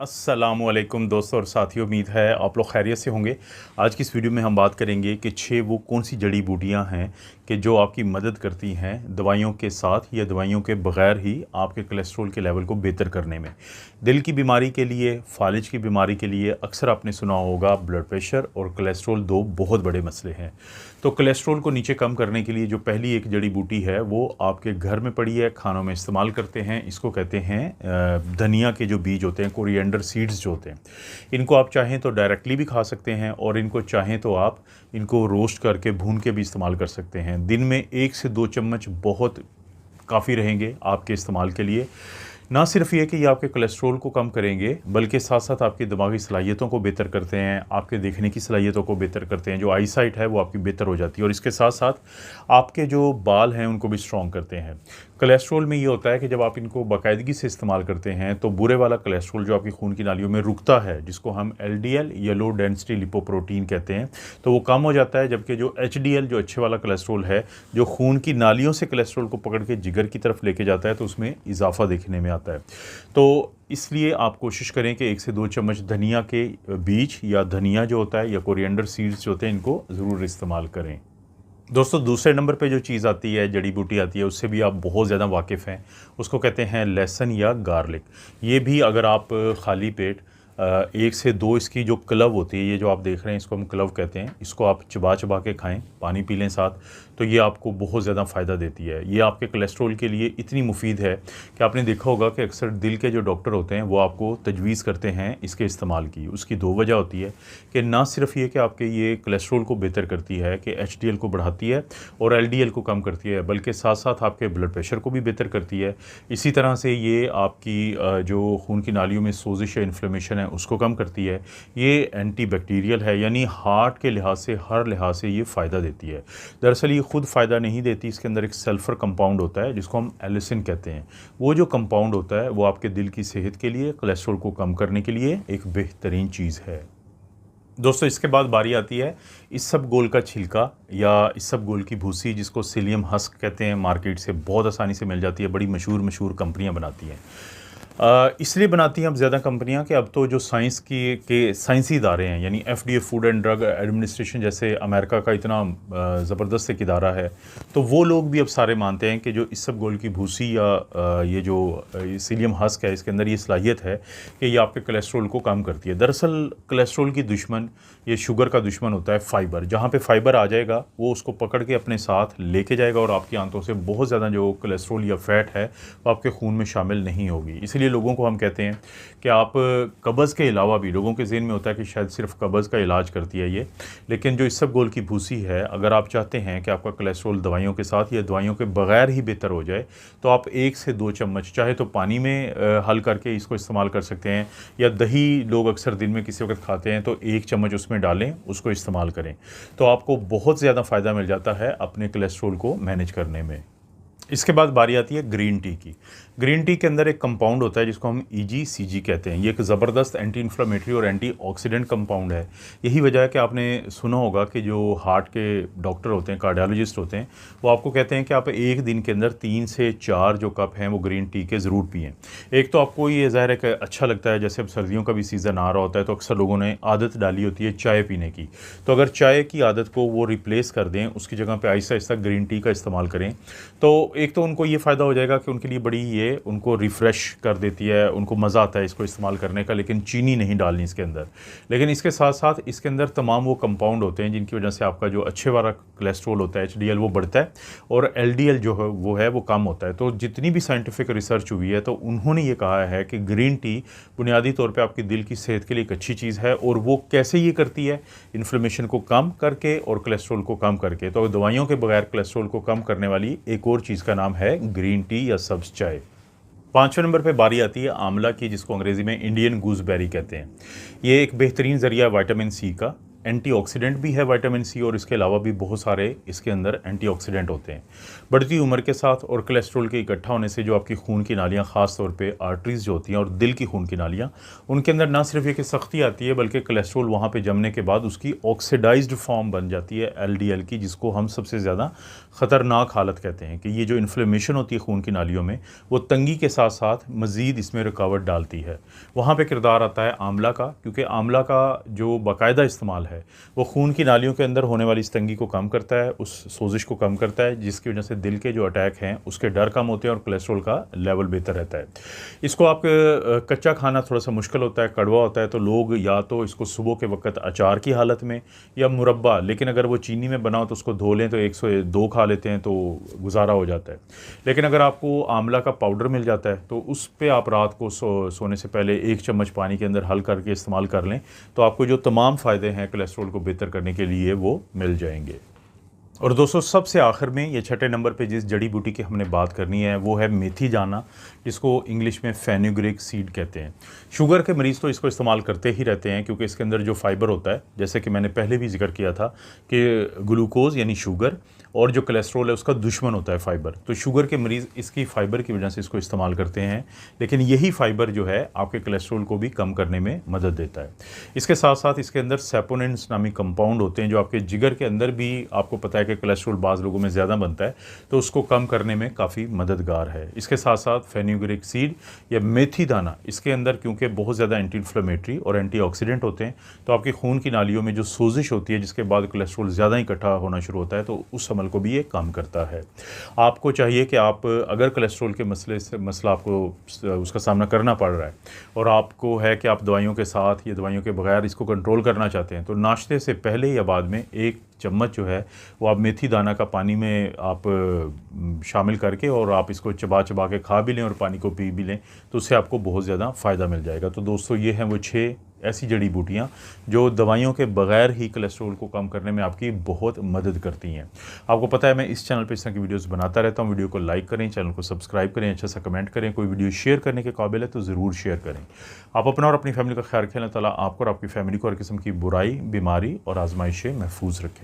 अस्सलामुअलैकुम दोस्तों और साथियों, उम्मीद है आप लोग खैरियत से होंगे। आज की इस वीडियो में हम बात करेंगे कि 6 वो कौन सी जड़ी बूटियां हैं कि जो आपकी मदद करती हैं दवाइयों के साथ या दवाइयों के बग़ैर ही आपके कोलेस्ट्रॉल के लेवल को बेहतर करने में। दिल की बीमारी के लिए, फालिज की बीमारी के लिए अक्सर आपने सुना होगा ब्लड प्रेशर और कोलेस्ट्रॉल दो बहुत बड़े मसले हैं। तो कोलेस्ट्रॉल को नीचे कम करने के लिए जो पहली एक जड़ी बूटी है वो आपके घर में पड़ी है, खानों में इस्तेमाल करते हैं। इसको कहते हैं धनिया के जो बीज होते हैं, कोरिएंडर सीड्स जो होते हैं। इनको आप चाहें तो डायरेक्टली भी खा सकते हैं और इनको चाहें तो आप इनको रोस्ट करके भून के भी इस्तेमाल कर सकते हैं। दिन में 1 से 2 चम्मच बहुत काफ़ी रहेंगे आपके इस्तेमाल के लिए। ना सिर्फ ये कि ये आपके कोलेस्ट्रॉल को कम करेंगे बल्कि साथ साथ आपकी दिमागी सलाहियतों को बेहतर करते हैं, आपके देखने की सलाहियतों को बेहतर करते हैं। जो आई साइट है वो आपकी बेहतर हो जाती है और इसके साथ साथ आपके जो बाल हैं उनको भी स्ट्रॉन्ग करते हैं। कोलेस्ट्रॉल में ये होता है कि जब आप इनको बाकायदगी से इस्तेमाल करते हैं तो बुरे वाला कोलेस्ट्रॉल जो आपकी खून की नालियों में रुकता है, जिसको हम LDL या लो डेंसिटी लिपोप्रोटीन कहते हैं, तो वो कम हो जाता है। जबकि जो HDL जो अच्छे वाला कोलेस्ट्रॉल है, जो खून की नालियों से कोलेस्ट्रॉल को पकड़ के जिगर की तरफ लेके जाता है, तो उसमें इजाफा देखने में आता है। तो इसलिए आप कोशिश करें कि 1 से 2 चम्मच धनिया के बीज या धनिया जो होता है या कोरिएंडर सीड्स जो होते हैं, इनको ज़रूर इस्तेमाल करें। दोस्तों, दूसरे नंबर पे जो चीज़ आती है, जड़ी बूटी आती है, उससे भी आप बहुत ज़्यादा वाकिफ़ हैं। उसको कहते हैं लहसुन या गार्लिक। ये भी अगर आप खाली पेट 1 से 2 इसकी जो क्लव होती है, ये जो आप देख रहे हैं इसको हम क्लव कहते हैं, इसको आप चबा चबा के खाएं, पानी पी लें साथ, तो ये आपको बहुत ज़्यादा फ़ायदा देती है। ये आपके कोलेस्ट्रॉल के लिए इतनी मुफीद है कि आपने देखा होगा कि अक्सर दिल के जो डॉक्टर होते हैं वो आपको तजवीज़ करते हैं इसके इस्तेमाल की। उसकी 2 वजह होती है कि ना सिर्फ ये कि आपके ये कोलेस्ट्रॉल को बेहतर करती है, कि HDL को बढ़ाती है और LDL को कम करती है, बल्कि साथ साथ आपके ब्लड प्रेशर को भी बेहतर करती है। इसी तरह से ये आपकी जो खून की नालियों में सोजिश या इन्फ्लेमेशन है उसको कम करती है। ये एंटीबैक्टीरियल है, यानी हार्ट के लिहाज से, हर लिहाज से ये फ़ायदा देती है। दरअसल ये खुद फ़ायदा नहीं देती, इसके अंदर एक सल्फ़र कंपाउंड होता है जिसको हम एलिसिन कहते हैं। वो जो कंपाउंड होता है वो आपके दिल की सेहत के लिए, कोलेस्ट्रॉल को कम करने के लिए एक बेहतरीन चीज़ है। दोस्तों, इसके बाद बारी आती है इसबगोल का छिलका या इसबगोल की भूसी, जिसको सिलियम हस्क कहते हैं। मार्केट से बहुत आसानी से मिल जाती है, बड़ी मशहूर कंपनियां बनाती हैं। इसलिए बनाती हैं अब ज़्यादा कंपनियां कि अब तो जो साइंस के साइंसी इदारे हैं, यानी FDA food and drug administration जैसे अमेरिका का इतना ज़बरदस्त एक इदारा है, तो वो लोग भी अब सारे मानते हैं कि जो इसबगोल की भूसी या ये जो सीलियम हस्क है, इसके अंदर ये सलाहियत है कि ये आपके कोलेस्ट्रॉल को कम करती है। दरअसल कोलेस्ट्रॉल की दुश्मन, ये शुगर का दुश्मन होता है फाइबर। जहाँ पे फाइबर आ जाएगा वो उसको पकड़ के अपने साथ लेके जाएगा और आपकी आंतों से बहुत ज़्यादा जो कोलेस्ट्रॉल या फैट है वो आपके खून में शामिल नहीं होगी। इसलिए लोगों को हम कहते हैं कि आप कब्ज़ के अलावा भी, लोगों के ज़हन में होता है कि शायद सिर्फ कब्ज़ का इलाज करती है ये, लेकिन जो इसबगोल की भूसी है, अगर आप चाहते हैं कि आपका कोलेस्ट्रॉल दवाइयों के साथ या दवाइयों के बगैर ही बेहतर हो जाए, तो आप 1 से 2 चम्मच चाहे तो पानी में हल करके इसको इस्तेमाल कर सकते हैं, या दही लोग अक्सर दिन में किसी वक्त खाते हैं तो 1 चम्मच उसमें डालें, उसको इस्तेमाल करें, तो आपको बहुत ज़्यादा फ़ायदा मिल जाता है अपने कोलेस्ट्रॉल को मैनेज करने में। इसके बाद बारी आती है ग्रीन टी की। ग्रीन टी के अंदर एक कंपाउंड होता है जिसको हम EGCG कहते हैं। ये एक ज़बरदस्त एंटी इन्फ्लेमेटरी और एंटीऑक्सीडेंट कंपाउंड है। यही वजह है कि आपने सुना होगा कि जो हार्ट के डॉक्टर होते हैं, कार्डियोलॉजिस्ट होते हैं, वो आपको कहते हैं कि आप एक दिन के अंदर 3 से 4 जो कप हैं वो ग्रीन टी के ज़रूर पिएँ। एक तो आपको ये ज़ाहिर है कि अच्छा लगता है, जैसे अब सर्दियों का भी सीज़न आ रहा होता है तो अक्सर लोगों ने आदत डाली होती है चाय पीने की, तो अगर चाय की आदत को वो रिप्लेस कर दें, उसकी जगह पे आहिस्ता आहिस्ता ग्रीन टी का इस्तेमाल करें, तो एक तो उनको ये फ़ायदा हो जाएगा कि उनके लिए बड़ी ये उनको रिफ़्रेश कर देती है, उनको मज़ा आता है इसको इस्तेमाल करने का, लेकिन चीनी नहीं डालनी इसके अंदर। लेकिन इसके साथ साथ इसके अंदर तमाम वो कंपाउंड होते हैं जिनकी वजह से आपका जो अच्छे वाला कोलेस्ट्रॉल होता है HDL वो बढ़ता है और LDL जो है वो कम होता है। तो जितनी भी साइंटिफिक रिसर्च हुई है तो उन्होंने ये कहा है कि ग्रीन टी बुनियादी तौर पर आपकी दिल की सेहत के लिए एक अच्छी चीज़ है। और वो कैसे ये करती है, इन्फ्लेमेशन को कम करके और कोलेस्ट्रॉल को कम करके। तो दवाइयों के बगैर कोलेस्ट्रॉल को कम करने वाली एक और चीज़ का नाम है ग्रीन टी या सब्ज़ चाय। 5वें नंबर पे बारी आती है आंवला की, जिसको अंग्रेज़ी में इंडियन गूसबेरी कहते हैं। ये एक बेहतरीन ज़रिया विटामिन C का। एंटीऑक्सीडेंट भी है विटामिन सी, और इसके अलावा भी बहुत सारे इसके अंदर एंटीऑक्सीडेंट होते हैं। बढ़ती उम्र के साथ और कोलेस्ट्रॉल के इकट्ठा होने से जो आपकी खून की नालियाँ, ख़ास तौर पे आर्टरीज़ जो होती हैं और दिल की खून की नालियाँ, उनके अंदर ना सिर्फ ये कि सख्ती आती है, बल्कि कोलेस्ट्रॉल वहाँ पे जमने के बाद उसकी ऑक्सीडाइज्ड फॉर्म बन जाती है एलडीएल की, जिसको हम सबसे ज़्यादा ख़तरनाक हालत कहते हैं। कि ये जो इन्फ्लेमेशन होती है खून की नालियों में, वो तंगी के साथ साथ मज़ीद इसमें रुकावट डालती है। वहाँ पे किरदार आता है आंवला का, क्योंकि आंवला का जो बाकायदा इस्तेमाल है वो खून की नालियों के अंदर होने वाली इस तंगी को कम करता है, उस सोजिश को कम करता है, जिसकी वजह से दिल के जो अटैक हैं उसके डर कम होते हैं और कोलेस्ट्रॉल का लेवल बेहतर रहता है। इसको आप कच्चा खाना थोड़ा सा मुश्किल होता है, कड़वा होता है, तो लोग या तो इसको सुबह के वक्त अचार की हालत में या मुरब्बा, लेकिन अगर वो चीनी में बना हो तो उसको धो लें तो 102 खा लेते हैं तो गुजारा हो जाता है। लेकिन अगर आपको आंवला का पाउडर मिल जाता है तो उस पे आप रात को सोने से पहले 1 चम्मच पानी के अंदर हल करके इस्तेमाल कर लें, तो आपको जो तमाम फ़ायदे हैं कोलेस्ट्रॉल को बेहतर करने के लिए वो मिल जाएंगे। और दोस्तों, सबसे आखिर में ये छठे नंबर पे जिस जड़ी बूटी की हमने बात करनी है वो है मेथी दाना, जिसको इंग्लिश में फेनुग्रीक सीड कहते हैं। शुगर के मरीज़ तो इसको इस्तेमाल करते ही रहते हैं, क्योंकि इसके अंदर जो फाइबर होता है, जैसे कि मैंने पहले भी जिक्र किया था कि ग्लूकोज यानी शुगर और जो कोलेस्ट्रॉल है उसका दुश्मन होता है फ़ाइबर। तो शुगर के मरीज़ इसकी फ़ाइबर की वजह से इसको इस्तेमाल करते हैं, लेकिन यही फ़ाइबर जो है आपके कोलेस्ट्रॉल को भी कम करने में मदद देता है। इसके साथ साथ इसके अंदर सैपोनिन्स नामी कंपाउंड होते हैं, जो आपके जिगर के अंदर भी आपको पता है कि कोलेस्ट्रॉल बाज़ लोगों में ज़्यादा बनता है, तो उसको कम करने में काफ़ी मददगार है। इसके साथ साथ फेनुग्रीक सीड या मेथी दाना, इसके अंदर क्योंकि बहुत ज़्यादा एंटी इन्फ्लेमेटरी और एंटीऑक्सीडेंट होते हैं, तो आपकी खून की नालियों में जो सोजिश होती है जिसके बाद कोलेस्ट्रॉल ज़्यादा इकट्ठा होना शुरू होता है, तो उस को भी ये काम करता है। आपको चाहिए कि आप अगर कोलेस्ट्रॉल के मसला आपको उसका सामना करना पड़ रहा है और आपको है कि आप दवाइयों के साथ या दवाइयों के बगैर इसको कंट्रोल करना चाहते हैं, तो नाश्ते से पहले या बाद में 1 चम्मच जो है वो आप मेथी दाना का पानी में आप शामिल करके और आप इसको चबा चबा के खा भी लें और पानी को पी भी लें, तो उससे आपको बहुत ज़्यादा फ़ायदा मिल जाएगा। तो दोस्तों, ये हैं वो 6 ऐसी जड़ी बूटियाँ जो दवाइयों के बगैर ही कोलेस्ट्रॉल को कम करने में आपकी बहुत मदद करती हैं। आपको पता है मैं इस चैनल पे इस तरह की वीडियोस बनाता रहता हूँ। वीडियो को लाइक करें, चैनल को सब्सक्राइब करें, अच्छा सा कमेंट करें। कोई वीडियो शेयर करने के काबिल है तो ज़रूर शेयर करें। आप अपना और अपनी फैमिली का ख्याल रखें। अल्लाह ताला आपको और आपकी फैमिली को हर किस्म की बुराई, बीमारी और आजमाइश से महफूज रखे।